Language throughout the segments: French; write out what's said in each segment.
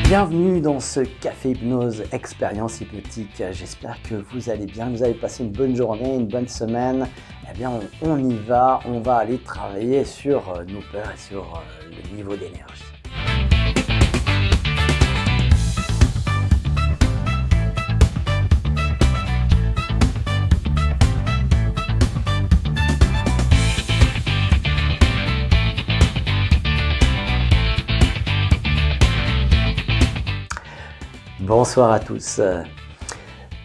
Bienvenue dans ce Café Hypnose Expérience Hypnotique. J'espère que vous allez bien, vous avez passé une bonne journée, une bonne semaine. Eh bien, on y va, on va aller travailler sur nos peurs et sur le niveau d'énergie. Bonsoir à tous.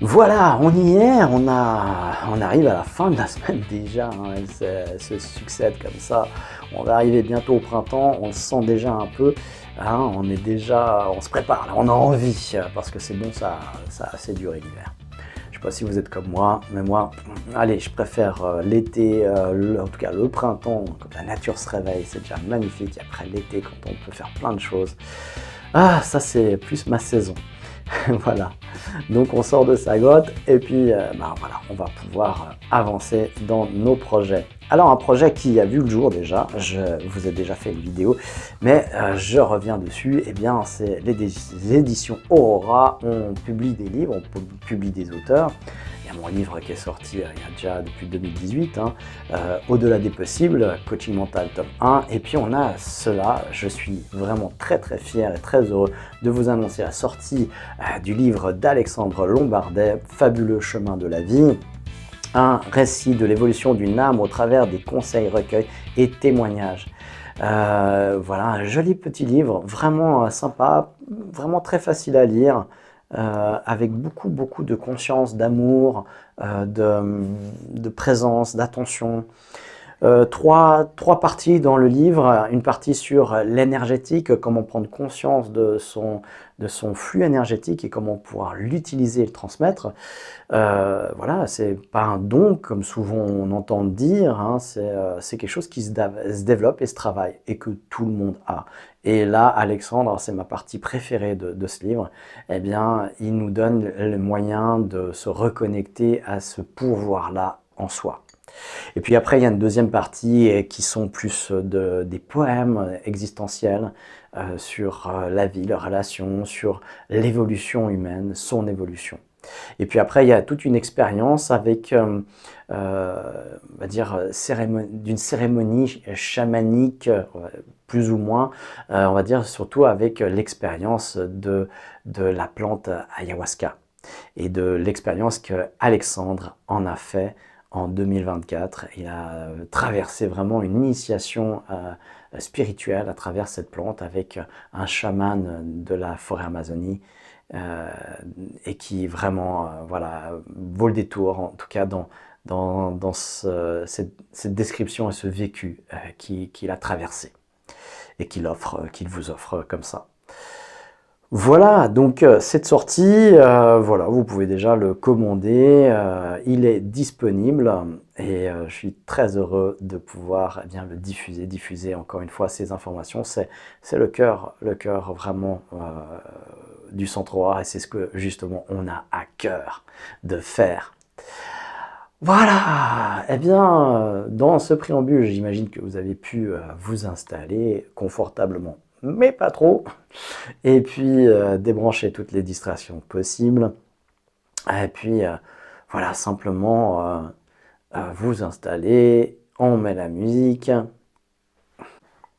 Voilà, on y est, on arrive à la fin de la semaine déjà, hein, ça se succède comme ça. On va arriver bientôt au printemps, on le sent déjà un peu, hein, on se prépare, là, on a envie, parce que c'est bon, ça a assez duré l'hiver. Je ne sais pas si vous êtes comme moi, mais moi, allez, je préfère l'été, en tout cas le printemps, quand la nature se réveille, c'est déjà magnifique. Et après l'été, quand on peut faire plein de choses, ah, ça c'est plus ma saison. Voilà, donc on sort de sa grotte et puis voilà, on va pouvoir avancer dans nos projets. Alors un projet qui a vu le jour déjà, je vous ai déjà fait une vidéo, mais je reviens dessus, et bien c'est les éditions Aurora. On publie des livres, on publie des auteurs. Il y a mon livre qui est sorti il y a déjà depuis 2018, hein, Au-delà des possibles, Coaching mental tome 1. Et puis on a cela, je suis vraiment très fier et très heureux de vous annoncer la sortie du livre d'Alexandre Lombardet, Fabuleux chemin de la vie. Un récit de l'évolution d'une âme au travers des conseils, recueils et témoignages. Voilà, un joli petit livre, vraiment sympa, vraiment très facile à lire, avec beaucoup de conscience, d'amour, de présence, d'attention. Trois parties dans le livre, une partie sur l'énergétique, comment prendre conscience de son flux énergétique et comment pouvoir l'utiliser et le transmettre. Voilà, c'est pas un don comme souvent on entend dire, hein, c'est quelque chose qui se développe et se travaille et que tout le monde a. Et là, Alexandre, c'est ma partie préférée de ce livre, eh bien, il nous donne le moyen de se reconnecter à ce pouvoir-là en soi. Et puis après, il y a une deuxième partie qui sont plus des poèmes existentiels sur la vie, les relations, sur l'évolution humaine, son évolution. Et puis après, il y a toute une expérience avec, on va dire, d'une cérémonie chamanique, plus ou moins, on va dire surtout avec l'expérience de la plante ayahuasca et de l'expérience que Alexandre en a fait en 2024. Il a traversé vraiment une initiation spirituelle à travers cette plante avec un chaman de la forêt Amazonie et qui vraiment voilà, vaut le détour, en tout cas dans cette description et ce vécu qu'il a traversé et qu'il vous offre comme ça. Voilà, donc cette sortie, voilà, vous pouvez déjà le commander, il est disponible et je suis très heureux de pouvoir bien le diffuser encore une fois ces informations. C'est le cœur vraiment du Centre Aurora et c'est ce que justement on a à cœur de faire. Voilà, eh bien, dans ce préambule, j'imagine que vous avez pu vous installer confortablement, mais pas trop. Et puis débrancher toutes les distractions possibles. Et puis voilà, simplement vous installer, on met la musique.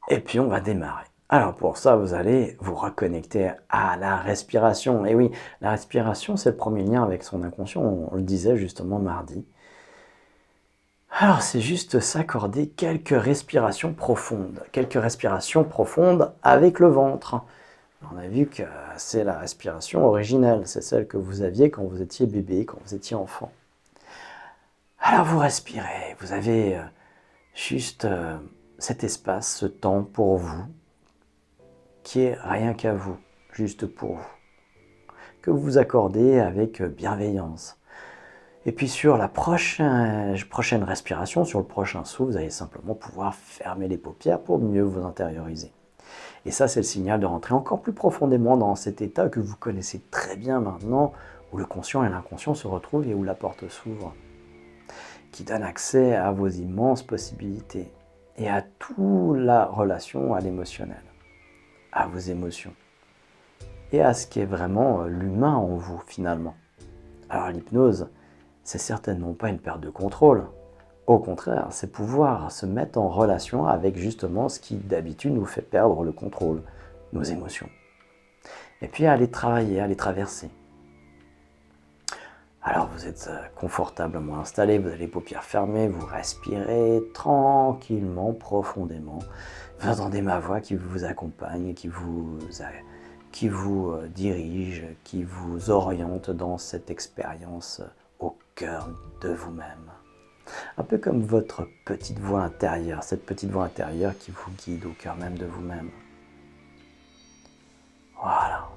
Et puis on va démarrer. Alors pour ça, vous allez vous reconnecter à la respiration. Et oui, la respiration, c'est le premier lien avec son inconscient, on le disait justement mardi. Alors c'est juste s'accorder quelques respirations profondes avec le ventre. On a vu que c'est la respiration originelle, c'est celle que vous aviez quand vous étiez bébé, quand vous étiez enfant. Alors vous respirez, vous avez juste cet espace, ce temps pour vous, qui est rien qu'à vous, juste pour vous, que vous vous accordez avec bienveillance. Et puis sur la prochaine respiration, sur le prochain souffle, vous allez simplement pouvoir fermer les paupières pour mieux vous intérioriser. Et ça, c'est le signal de rentrer encore plus profondément dans cet état que vous connaissez très bien maintenant, où le conscient et l'inconscient se retrouvent et où la porte s'ouvre, qui donne accès à vos immenses possibilités et à toute la relation à l'émotionnel, à vos émotions. et à ce qui est vraiment l'humain en vous finalement. Alors l'hypnose, c'est certainement pas une perte de contrôle. Au contraire, c'est pouvoir se mettre en relation avec justement ce qui d'habitude nous fait perdre le contrôle, nos émotions. Et puis à les travailler, à les traverser. Alors vous êtes confortablement installé, vous avez les paupières fermées, vous respirez tranquillement, profondément. Vous entendez ma voix qui vous accompagne, qui vous dirige, qui vous oriente dans cette expérience au cœur de vous-même. Un peu comme votre petite voix intérieure, cette petite voix intérieure qui vous guide au cœur même de vous-même. Voilà.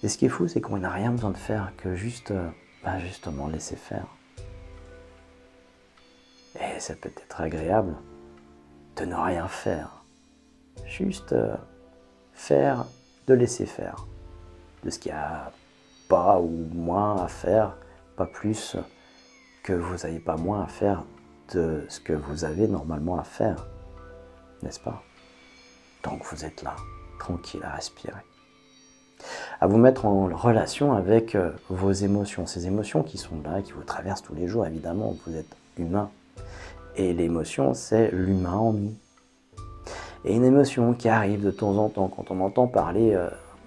Et ce qui est fou, c'est qu'on n'a rien besoin de faire que juste, justement, laisser faire. Et ça peut être agréable de ne rien faire. Juste faire, de laisser faire. De ce qu'il n'y a pas ou moins à faire, pas plus que vous n'avez pas moins à faire de ce que vous avez normalement à faire. N'est-ce pas? Donc vous êtes là, tranquille à respirer. À vous mettre en relation avec vos émotions, ces émotions qui sont là, qui vous traversent tous les jours, évidemment, vous êtes humain. Et l'émotion, c'est l'humain en nous. Et une émotion qui arrive de temps en temps, quand on entend parler,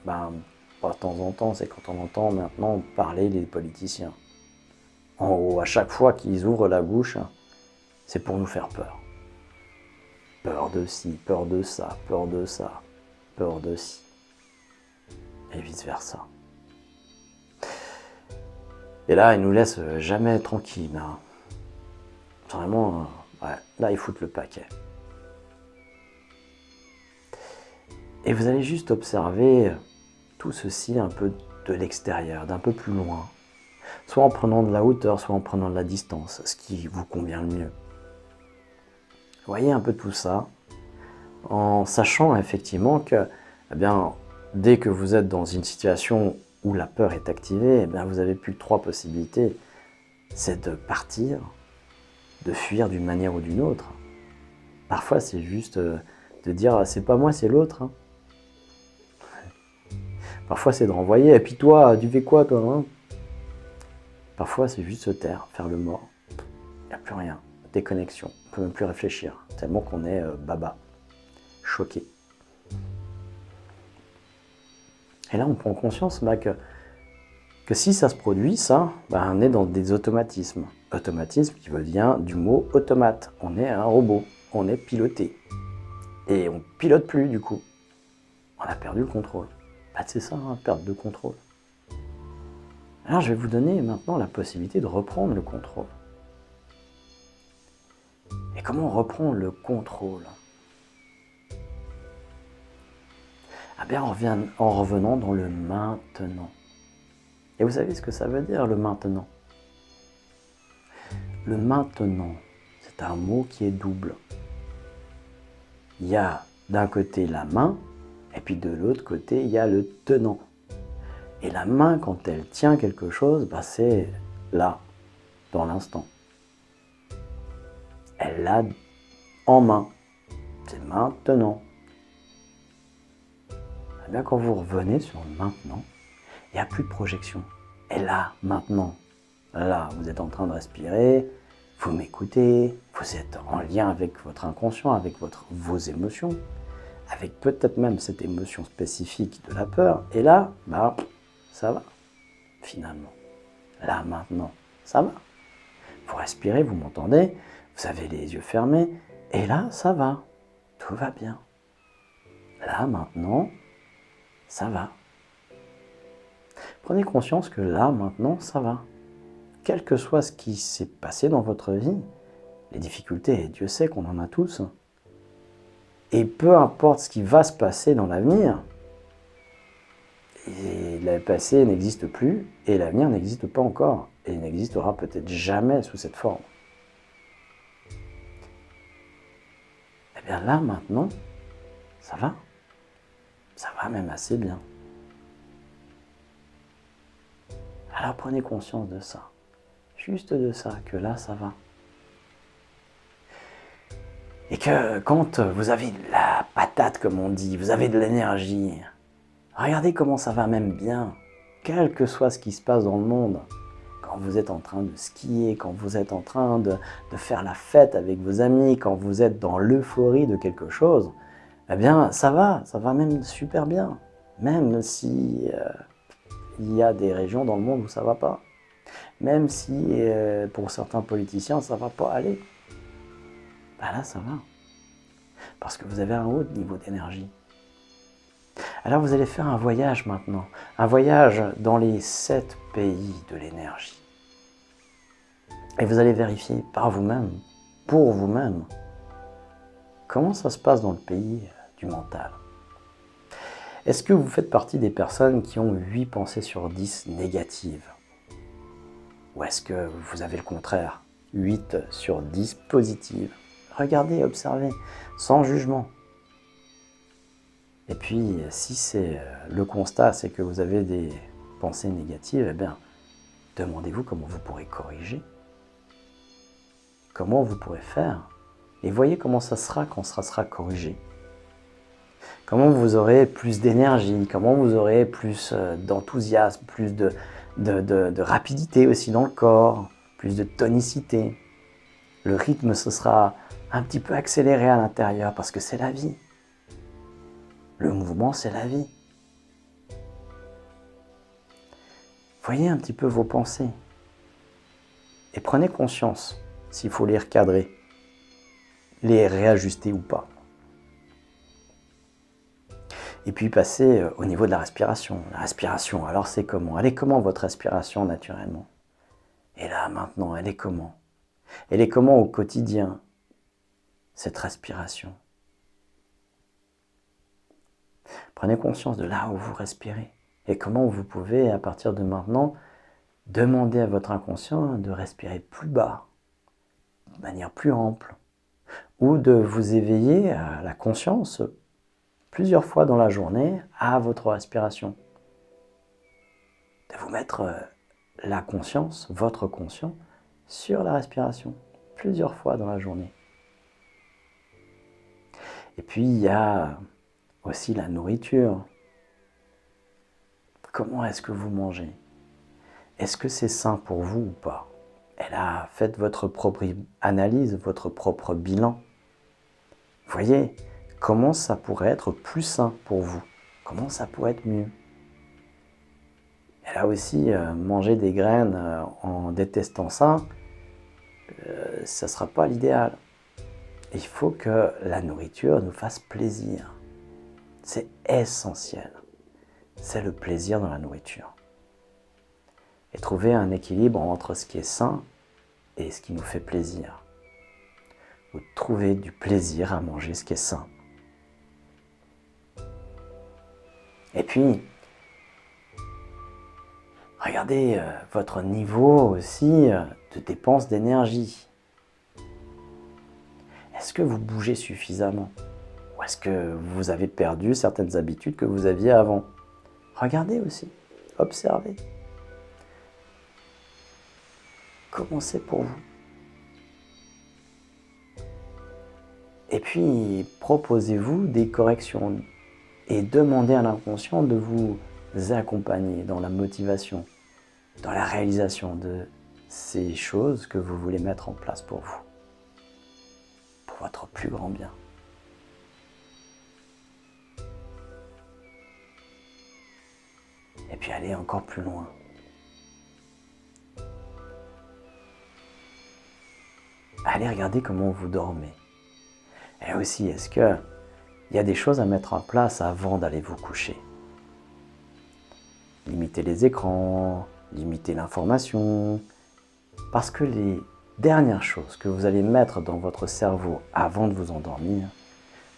pas de temps en temps, c'est quand on entend maintenant parler les politiciens. En haut, à chaque fois qu'ils ouvrent la bouche, c'est pour nous faire peur. Peur de ci, peur de ça, peur de ça, peur de ci. Et vice-versa. Et là, ils nous laissent jamais tranquilles. Hein. Vraiment, là, ils foutent le paquet. Et vous allez juste observer tout ceci un peu de l'extérieur, d'un peu plus loin. Soit en prenant de la hauteur, soit en prenant de la distance, ce qui vous convient le mieux. Voyez un peu tout ça, en sachant effectivement que, dès que vous êtes dans une situation où la peur est activée, vous n'avez plus que 3 possibilités. C'est de partir, de fuir d'une manière ou d'une autre. Parfois, c'est juste de dire « c'est pas moi, c'est l'autre hein. ». Parfois, c'est de renvoyer « et puis toi, tu fais quoi toi hein ?» Parfois, c'est juste se taire, faire le mort. Il n'y a plus rien, déconnexion, on ne peut même plus réfléchir, tellement qu'on est baba, choqué. Et là, on prend conscience que si ça se produit, ça, on est dans des automatismes. Automatisme qui vient du mot automate. On est un robot, on est piloté. Et on ne pilote plus du coup. On a perdu le contrôle. C'est ça, perte de contrôle. Alors je vais vous donner maintenant la possibilité de reprendre le contrôle. Et comment on reprend le contrôle ? En revenant dans le maintenant. Et vous savez ce que ça veut dire, le maintenant ? Le maintenant, c'est un mot qui est double. Il y a d'un côté la main, et puis de l'autre côté, il y a le tenant. Et la main, quand elle tient quelque chose, c'est là, dans l'instant. Elle l'a en main. C'est maintenant. Quand vous revenez sur le maintenant, il n'y a plus de projection. Et là, maintenant, là, vous êtes en train de respirer, vous m'écoutez, vous êtes en lien avec votre inconscient, avec vos émotions, avec peut-être même cette émotion spécifique de la peur. Et là, ça va, finalement. Là, maintenant, ça va. Vous respirez, vous m'entendez, vous avez les yeux fermés, et là, ça va. Tout va bien. Là, maintenant, ça va. Prenez conscience que là, maintenant, ça va. Quel que soit ce qui s'est passé dans votre vie, les difficultés, Dieu sait qu'on en a tous, et peu importe ce qui va se passer dans l'avenir, et le passé n'existe plus, et l'avenir n'existe pas encore, et il n'existera peut-être jamais sous cette forme. Là, maintenant, ça va. Ça va même assez bien. Alors prenez conscience de ça. Juste de ça, que là, ça va. Et que quand vous avez de la patate, comme on dit, vous avez de l'énergie, Regardez comment ça va même bien, quel que soit ce qui se passe dans le monde. Quand vous êtes en train de skier, quand vous êtes en train de faire la fête avec vos amis, quand vous êtes dans l'euphorie de quelque chose, eh bien ça va même super bien. Même si il y a des régions dans le monde où ça va pas. Même si pour certains politiciens ça va pas aller. Ben là ça va. Parce que vous avez un haut niveau d'énergie. Alors vous allez faire un voyage maintenant. Un voyage dans les 7 pays de l'énergie. Et vous allez vérifier par vous-même, pour vous-même, comment ça se passe dans le pays du mental. Est-ce que vous faites partie des personnes qui ont 8 pensées sur 10 négatives? Ou est-ce que vous avez le contraire, 8 sur 10 positives? Regardez, observez, sans jugement. Et puis, si c'est le constat, c'est que vous avez des pensées négatives, eh bien, demandez-vous comment vous pourrez corriger. Comment vous pourrez faire. Et voyez comment ça sera quand ça sera corrigé. Comment vous aurez plus d'énergie, comment vous aurez plus d'enthousiasme, plus de rapidité aussi dans le corps, plus de tonicité. Le rythme se sera un petit peu accéléré à l'intérieur parce que c'est la vie. Le mouvement, c'est la vie. Voyez un petit peu vos pensées et prenez conscience s'il faut les recadrer, les réajuster ou pas. Et puis passer au niveau de la respiration. La respiration, alors c'est comment? Elle est comment votre respiration naturellement? Et là maintenant, elle est comment? Elle est comment au quotidien, cette respiration? Prenez conscience de là où vous respirez. Et comment vous pouvez, à partir de maintenant, demander à votre inconscient de respirer plus bas, de manière plus ample, ou de vous éveiller à la conscience plusieurs fois dans la journée à votre respiration. De vous mettre la conscience, votre conscient, sur la respiration, plusieurs fois dans la journée. Et puis il y a aussi la nourriture. Comment est-ce que vous mangez? Est-ce que c'est sain pour vous ou pas? Et là, faites votre propre analyse, votre propre bilan. Voyez, comment ça pourrait être plus sain pour vous? Comment ça pourrait être mieux? Et là aussi, manger des graines en détestant ça, ne sera pas l'idéal. Il faut que la nourriture nous fasse plaisir. C'est essentiel. C'est le plaisir dans la nourriture. Et trouver un équilibre entre ce qui est sain et ce qui nous fait plaisir. Ou trouver du plaisir à manger ce qui est sain. Et puis, regardez votre niveau aussi de dépense d'énergie. Est-ce que vous bougez suffisamment? Ou est-ce que vous avez perdu certaines habitudes que vous aviez avant? Regardez aussi, observez. Comment c'est pour vous? Et puis, proposez-vous des corrections et demandez à l'inconscient de vous accompagner dans la motivation, dans la réalisation de ces choses que vous voulez mettre en place pour vous, pour votre plus grand bien. Et puis allez encore plus loin. Allez regarder comment vous dormez. Et aussi, est-ce qu'il y a des choses à mettre en place avant d'aller vous coucher? Limitez les écrans, limitez l'information. Parce que les dernières choses que vous allez mettre dans votre cerveau avant de vous endormir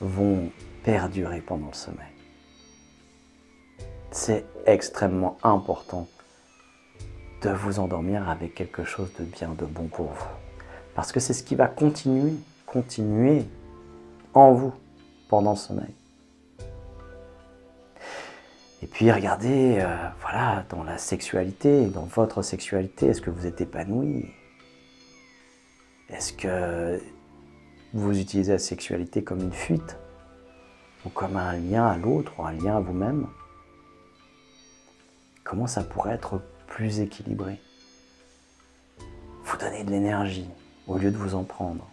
vont perdurer pendant le sommeil. C'est extrêmement important de vous endormir avec quelque chose de bien, de bon pour vous. Parce que c'est ce qui va continuer en vous pendant le sommeil. Et puis regardez, voilà, dans la sexualité, dans votre sexualité, est-ce que vous êtes épanoui? Est-ce que vous utilisez la sexualité comme une fuite? Ou comme un lien à l'autre, ou un lien à vous-même? comment ça pourrait être plus équilibré. Vous donnez de l'énergie au lieu de vous en prendre.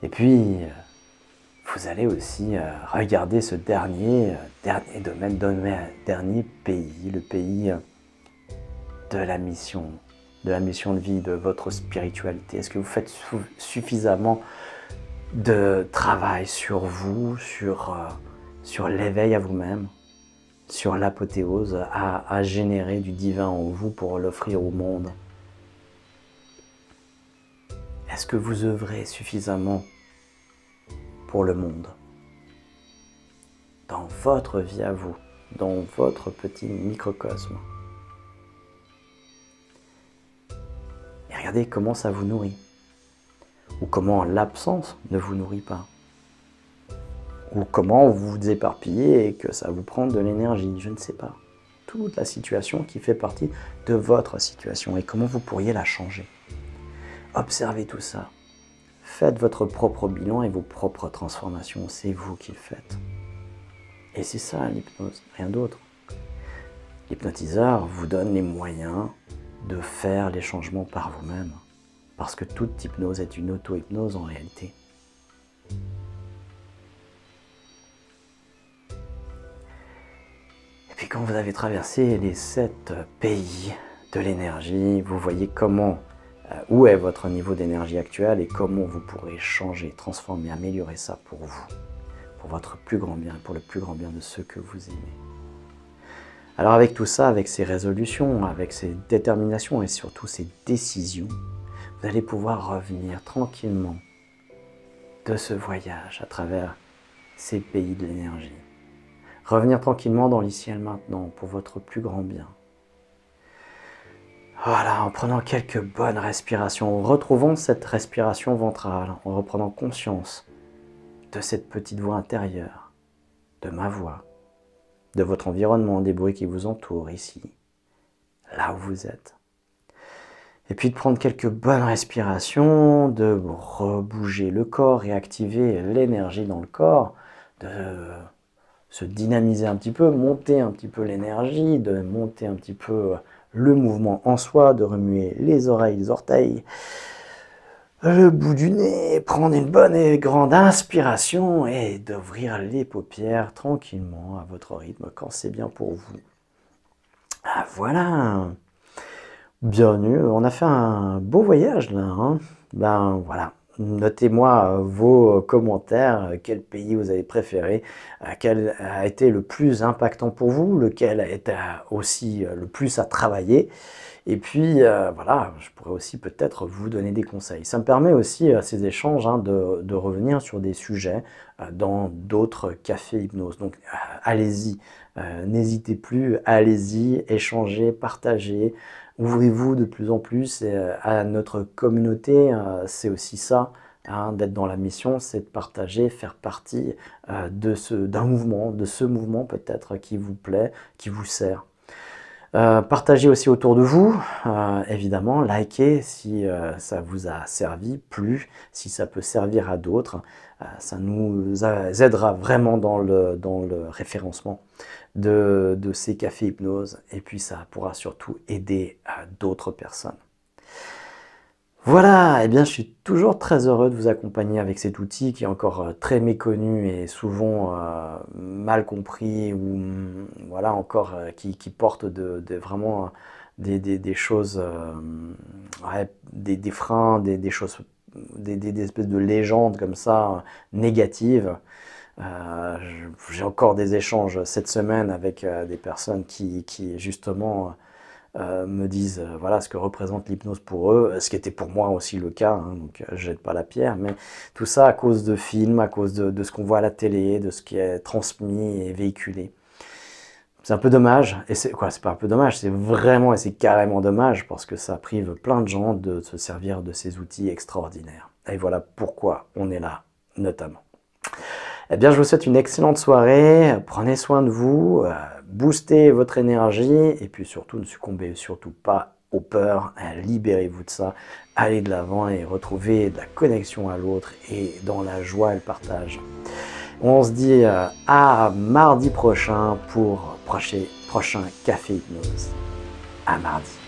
Et puis, vous allez aussi regarder ce dernier domaine, dernier pays, le pays de la mission de vie, de votre spiritualité. Est-ce que vous faites suffisamment de travail sur vous, sur l'éveil à vous-même, sur l'apothéose, à générer du divin en vous pour l'offrir au monde? Est-ce que vous œuvrez suffisamment pour le monde, dans votre vie à vous, dans votre petit microcosme? Et regardez comment ça vous nourrit, ou comment l'absence ne vous nourrit pas, ou comment vous vous éparpillez et que ça vous prend de l'énergie, je ne sais pas. Toute la situation qui fait partie de votre situation et comment vous pourriez la changer. Observez tout ça. Faites votre propre bilan et vos propres transformations. C'est vous qui le faites. Et c'est ça l'hypnose, rien d'autre. L'hypnotiseur vous donne les moyens de faire les changements par vous-même. Parce que toute hypnose est une auto-hypnose en réalité. Et puis quand vous avez traversé les 7 pays de l'énergie, vous voyez où est votre niveau d'énergie actuel et comment vous pourrez changer, transformer, améliorer ça pour vous, pour votre plus grand bien, pour le plus grand bien de ceux que vous aimez. Alors avec tout ça, avec ces résolutions, avec ces déterminations et surtout ces décisions, vous allez pouvoir revenir tranquillement de ce voyage à travers ces pays de l'énergie. Revenir tranquillement dans l'ici et le maintenant pour votre plus grand bien. Voilà, en prenant quelques bonnes respirations, en retrouvant cette respiration ventrale, en reprenant conscience de cette petite voix intérieure, de ma voix, de votre environnement, des bruits qui vous entourent ici, là où vous êtes. Et puis de prendre quelques bonnes respirations, de rebouger le corps et activer l'énergie dans le corps, de se dynamiser un petit peu, monter un petit peu l'énergie, de monter un petit peu le mouvement en soi, de remuer les oreilles, les orteils, le bout du nez, prendre une bonne et grande inspiration et d'ouvrir les paupières tranquillement à votre rythme quand c'est bien pour vous. Ah voilà, bienvenue, on a fait un beau voyage là, hein. Ben voilà. Notez-moi vos commentaires, quel pays vous avez préféré, quel a été le plus impactant pour vous, lequel a été aussi le plus à travailler. Et puis voilà, je pourrais aussi peut-être vous donner des conseils. Ça me permet aussi, ces échanges, hein, de revenir sur des sujets dans d'autres cafés hypnose. Donc allez-y, n'hésitez plus, allez-y, échangez, partagez. Ouvrez-vous de plus en plus à notre communauté, c'est aussi ça, hein, d'être dans la mission, c'est de partager, faire partie d'un mouvement, de ce mouvement peut-être qui vous plaît, qui vous sert. Partagez aussi autour de vous, évidemment, likez si ça vous a servi, plu, si ça peut servir à d'autres, ça nous aidera vraiment dans le référencement de ces cafés hypnose, et puis ça pourra surtout aider d'autres personnes. Voilà, et bien je suis toujours très heureux de vous accompagner avec cet outil qui est encore très méconnu et souvent mal compris, ou voilà encore qui porte vraiment des choses, ouais, des freins, des choses, des espèces de légendes comme ça, négatives. J'ai encore des échanges cette semaine avec des personnes qui justement me disent voilà ce que représente l'hypnose pour eux, ce qui était pour moi aussi le cas, hein, donc je jette pas la pierre, mais tout ça à cause de films, à cause de ce qu'on voit à la télé, de ce qui est transmis et véhiculé. C'est un peu dommage, et c'est pas un peu dommage, c'est vraiment et c'est carrément dommage parce que ça prive plein de gens de se servir de ces outils extraordinaires. Et voilà pourquoi on est là, notamment. Eh bien, je vous souhaite une excellente soirée, prenez soin de vous, boostez votre énergie et puis surtout ne succombez surtout pas aux peurs, libérez-vous de ça, allez de l'avant et retrouvez de la connexion à l'autre et dans la joie et le partage. On se dit à mardi prochain pour prochain Café Hypnose. À mardi.